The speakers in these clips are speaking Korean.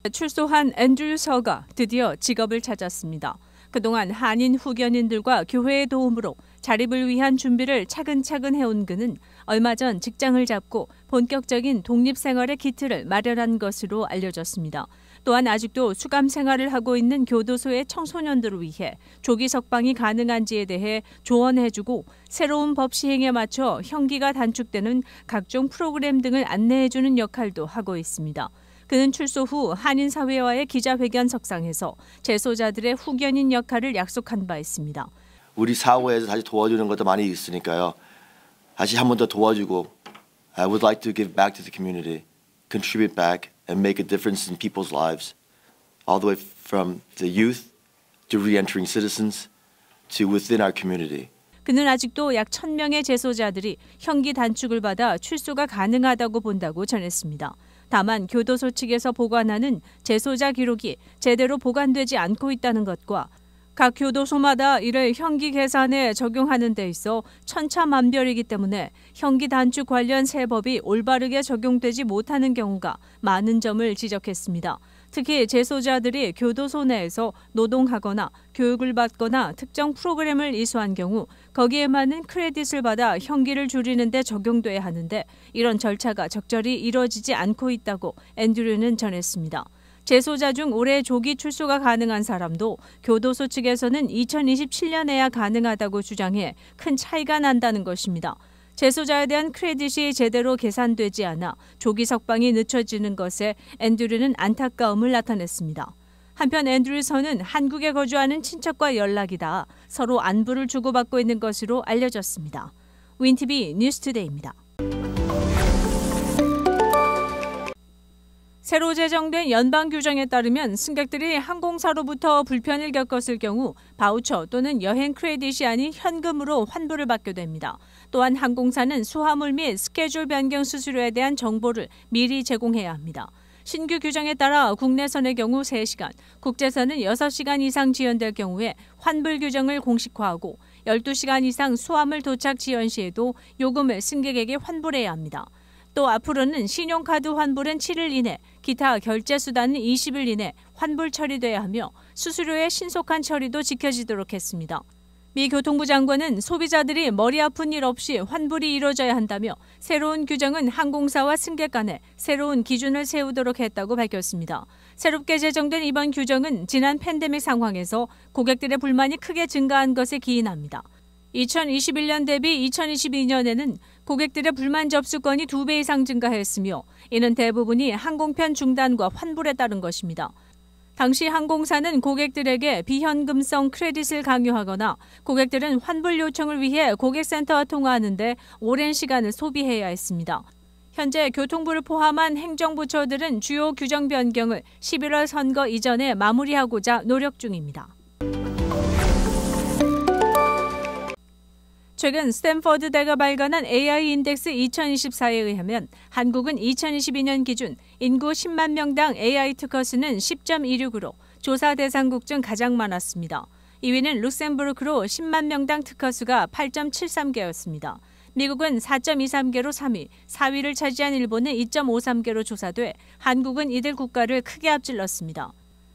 출소한 앤드류 서가 드디어 직업을 찾았습니다. 그동안 한인 후견인들과 교회의 도움으로 자립을 위한 준비를 차근차근 해온 그는 얼마 전 직장을 잡고 본격적인 독립생활의 기틀을 마련한 것으로 알려졌습니다. 또한 아직도 수감 생활을 하고 있는 교도소의 청소년들을 위해 조기 석방이 가능한지에 대해 조언해주고 새로운 법 시행에 맞춰 형기가 단축되는 각종 프로그램 등을 안내해주는 역할도 하고 있습니다. 그는 출소 후 한인사회와의 기자회견석상에서 재소자들의 후견인 역할을 약속한 바 있습니다. 우리 사회에서 다시 도와주는 것도 많이 있으니까요. 다시 한 번 더 도와주고 I would like to give back to the community, contribute back and make a difference in people's lives, all the way from the youth to re-entering citizens to within our community. 그는 아직도 약 1,000명의 재소자들이 형기 단축을 받아 출소가 가능하다고 본다고 전했습니다. 다만 교도소 측에서 보관하는 재소자 기록이 제대로 보관되지 않고 있다는 것과 각 교도소마다 이를 형기 계산에 적용하는 데 있어 천차만별이기 때문에 형기 단축 관련 새 법이 올바르게 적용되지 못하는 경우가 많은 점을 지적했습니다. 특히 재소자들이 교도소 내에서 노동하거나 교육을 받거나 특정 프로그램을 이수한 경우 거기에 맞는 크레딧을 받아 형기를 줄이는 데 적용돼야 하는데 이런 절차가 적절히 이루어지지 않고 있다고 앤드류는 전했습니다. 재소자 중 올해 조기 출소가 가능한 사람도 교도소 측에서는 2027년에야 가능하다고 주장해 큰 차이가 난다는 것입니다. 재소자에 대한 크레딧이 제대로 계산되지 않아 조기 석방이 늦춰지는 것에 앤드류는 안타까움을 나타냈습니다. 한편 앤드류 서는 한국에 거주하는 친척과 연락이 닿아 서로 안부를 주고받고 있는 것으로 알려졌습니다. 윈티비 뉴스투데이입니다. 새로 제정된 연방 규정에 따르면 승객들이 항공사로부터 불편을 겪었을 경우 바우처 또는 여행 크레딧이 아닌 현금으로 환불을 받게 됩니다. 또한 항공사는 수화물 및 스케줄 변경 수수료에 대한 정보를 미리 제공해야 합니다. 신규 규정에 따라 국내선의 경우 3시간, 국제선은 6시간 이상 지연될 경우에 환불 규정을 공식화하고 12시간 이상 수화물 도착 지연 시에도 요금을 승객에게 환불해야 합니다. 또 앞으로는 신용카드 환불은 7일 이내, 기타 결제 수단은 20일 이내 환불 처리돼야 하며 수수료의 신속한 처리도 지켜지도록 했습니다. 미 교통부 장관은 소비자들이 머리 아픈 일 없이 환불이 이루어져야 한다며 새로운 규정은 항공사와 승객 간에 새로운 기준을 세우도록 했다고 밝혔습니다. 새롭게 제정된 이번 규정은 지난 팬데믹 상황에서 고객들의 불만이 크게 증가한 것에 기인합니다. 2021년 대비 2022년에는 고객들의 불만 접수건이 2배 이상 증가했으며 이는 대부분이 항공편 중단과 환불에 따른 것입니다. 당시 항공사는 고객들에게 비현금성 크레딧을 강요하거나 고객들은 환불 요청을 위해 고객센터와 통화하는 데 오랜 시간을 소비해야 했습니다. 현재 교통부를 포함한 행정부처들은 주요 규정 변경을 11월 선거 이전에 마무리하고자 노력 중입니다. 최근 스탠퍼드대가 발간한 AI 인덱스 2024에 의하면 한국은 2022년 기준 인구 10만 명당 AI 특허 수는 10.26으로 조사 대상국 중 가장 많았습니다. 2위는 룩셈부르크로 10만 명당 특허 수가 8.73개였습니다. 미국은 4.23개로 3위, 4위를 차지한 일본은 2.53개로 조사돼 한국은 이들 국가를 크게 앞질렀습니다.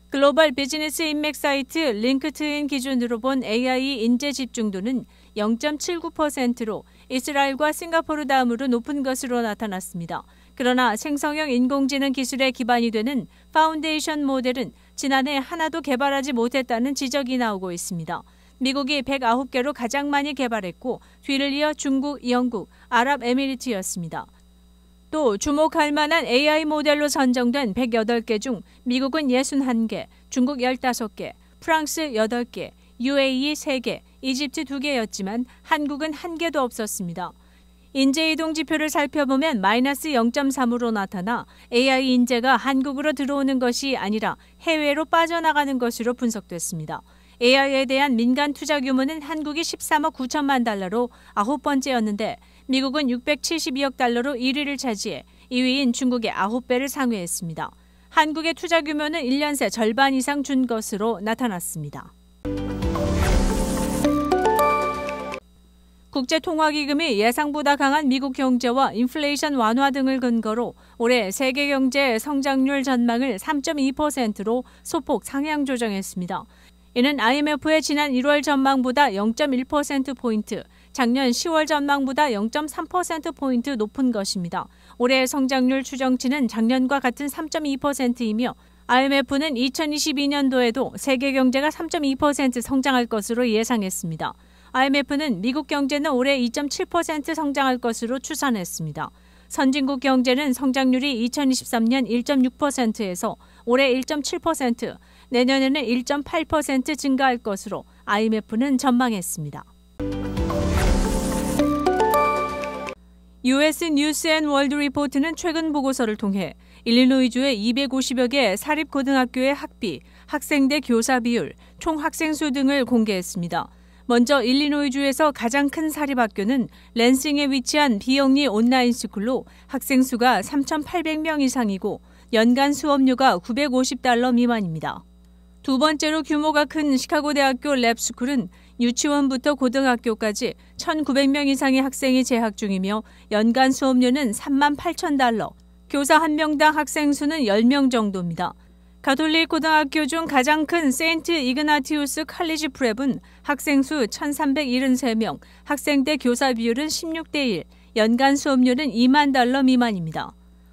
글로벌 비즈니스 인맥 사이트 링크트인 기준으로 본 AI 인재 집중도는 0.79%로 이스라엘과 싱가포르 다음으로 높은 것으로 나타났습니다. 그러나 생성형 인공지능 기술의 기반이 되는 파운데이션 모델은 지난해 하나도 개발하지 못했다는 지적이 나오고 있습니다. 미국이 109개로 가장 많이 개발했고 뒤를 이어 중국, 영국, 아랍에미리트였습니다. 또 주목할 만한 AI 모델로 선정된 108개 중 미국은 61개, 중국 15개, 프랑스 8개, UAE 3개, 이집트 2개였지만 한국은 1개도 없었습니다. 인재이동 지표를 살펴보면 마이너스 0.3으로 나타나 AI 인재가 한국으로 들어오는 것이 아니라 해외로 빠져나가는 것으로 분석됐습니다. AI에 대한 민간 투자 규모는 한국이 13억 9천만 달러로 9번째였는데 미국은 672억 달러로 1위를 차지해 2위인 중국의 9배를 상회했습니다. 한국의 투자 규모는 1년 새 절반 이상 준 것으로 나타났습니다. 국제통화기금이 예상보다 강한 미국 경제와 인플레이션 완화 등을 근거로 올해 세계 경제 성장률 전망을 3.2%로 소폭 상향 조정했습니다. 이는 IMF의 지난 1월 전망보다 0.1%포인트, 작년 10월 전망보다 0.3%포인트 높은 것입니다. 올해 성장률 추정치는 작년과 같은 3.2%이며 IMF는 2022년도에도 세계 경제가 3.2% 성장할 것으로 예상했습니다. IMF는 미국 경제는 올해 2.7% 성장할 것으로 추산했습니다. 선진국 경제는 성장률이 2023년 1.6%에서 올해 1.7%, 내년에는 1.8% 증가할 것으로 IMF는 전망했습니다. US 뉴스 앤 월드 리포트는 최근 보고서를 통해 일리노이주의 250여 개 사립고등학교의 학비, 학생대 교사 비율, 총 학생 수 등을 공개했습니다. 먼저 일리노이주에서 가장 큰 사립학교는 랜싱에 위치한 비영리 온라인 스쿨로 학생 수가 3,800명 이상이고 연간 수업료가 $950 미만입니다. 두 번째로 규모가 큰 시카고 대학교 랩스쿨은 유치원부터 고등학교까지 1,900명 이상의 학생이 재학 중이며 연간 수업료는 $38,000, 교사 1명당 학생 수는 10명 정도입니다. 가톨릭 고등학교 중 가장 큰 세인트 이그나티우스 칼리지 프랩은 학생 수 1,373명, 학생대 교사 비율은 16대 1, 연간 수업료는 $20,000 미만입니다.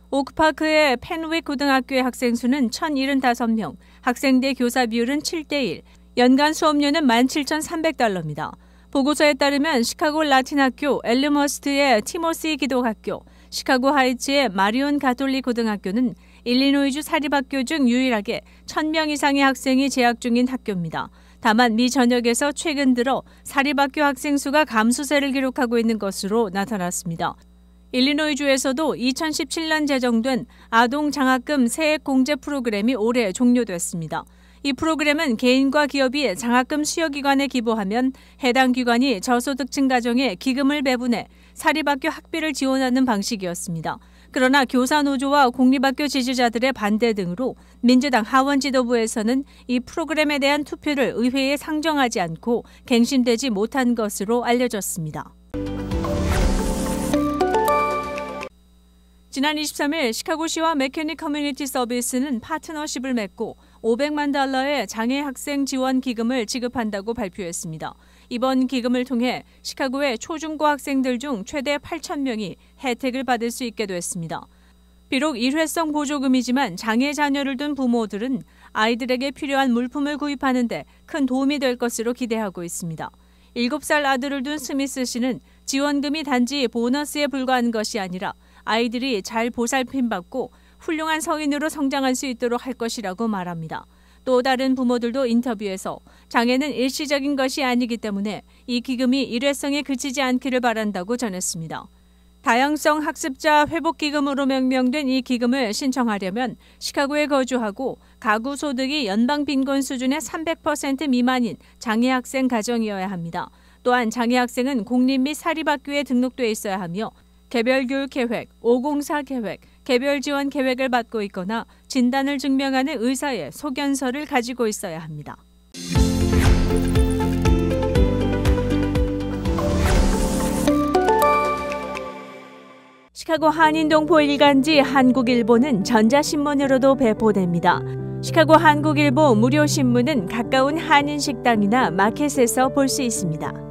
오크파크의 펜윅 고등학교의 학생 수는 1,075명, 학생대 교사 비율은 7대 1, 연간 수업료는 $17,300입니다. 보고서에 따르면 시카고 라틴 학교 엘르머스트의 티모시 기독학교, 시카고 하이츠의 마리온 가톨릭 고등학교는 일리노이주 사립학교 중 유일하게 1,000명 이상의 학생이 재학 중인 학교입니다. 다만 미 전역에서 최근 들어 사립학교 학생 수가 감소세를 기록하고 있는 것으로 나타났습니다. 일리노이주에서도 2017년 제정된 아동 장학금 세액 공제 프로그램이 올해 종료됐습니다. 이 프로그램은 개인과 기업이 장학금 수여기관에 기부하면 해당 기관이 저소득층 가정에 기금을 배분해 사립학교 학비를 지원하는 방식이었습니다. 그러나 교사노조와 공립학교 지지자들의 반대 등으로 민주당 하원 지도부에서는 이 프로그램에 대한 투표를 의회에 상정하지 않고 갱신되지 못한 것으로 알려졌습니다. 지난 23일 시카고시와 맥케니 커뮤니티 서비스는 파트너십을 맺고 $500만 장애 학생 지원 기금을 지급한다고 발표했습니다. 이번 기금을 통해 시카고의 초중고 학생들 중 최대 8,000명이 혜택을 받을 수 있게 됐습니다. 비록 일회성 보조금이지만 장애 자녀를 둔 부모들은 아이들에게 필요한 물품을 구입하는 데 큰 도움이 될 것으로 기대하고 있습니다. 7살 아들을 둔 스미스 씨는 지원금이 단지 보너스에 불과한 것이 아니라 아이들이 잘 보살핌받고 훌륭한 성인으로 성장할 수 있도록 할 것이라고 말합니다. 또 다른 부모들도 인터뷰에서 장애는 일시적인 것이 아니기 때문에 이 기금이 일회성에 그치지 않기를 바란다고 전했습니다. 다양성 학습자 회복기금으로 명명된 이 기금을 신청하려면 시카고에 거주하고 가구 소득이 연방 빈곤 수준의 300% 미만인 장애 학생 가정이어야 합니다. 또한 장애 학생은 공립 및 사립학교에 등록돼 있어야 하며 개별 교육 계획, 504 계획, 개별 지원 계획을 받고 있거나 진단을 증명하는 의사의 소견서를 가지고 있어야 합니다. 시카고 한인동포 일간지 한국일보는 전자신문으로도 배포됩니다. 시카고 한국일보 무료 신문은 가까운 한인식당이나 마켓에서 볼 수 있습니다.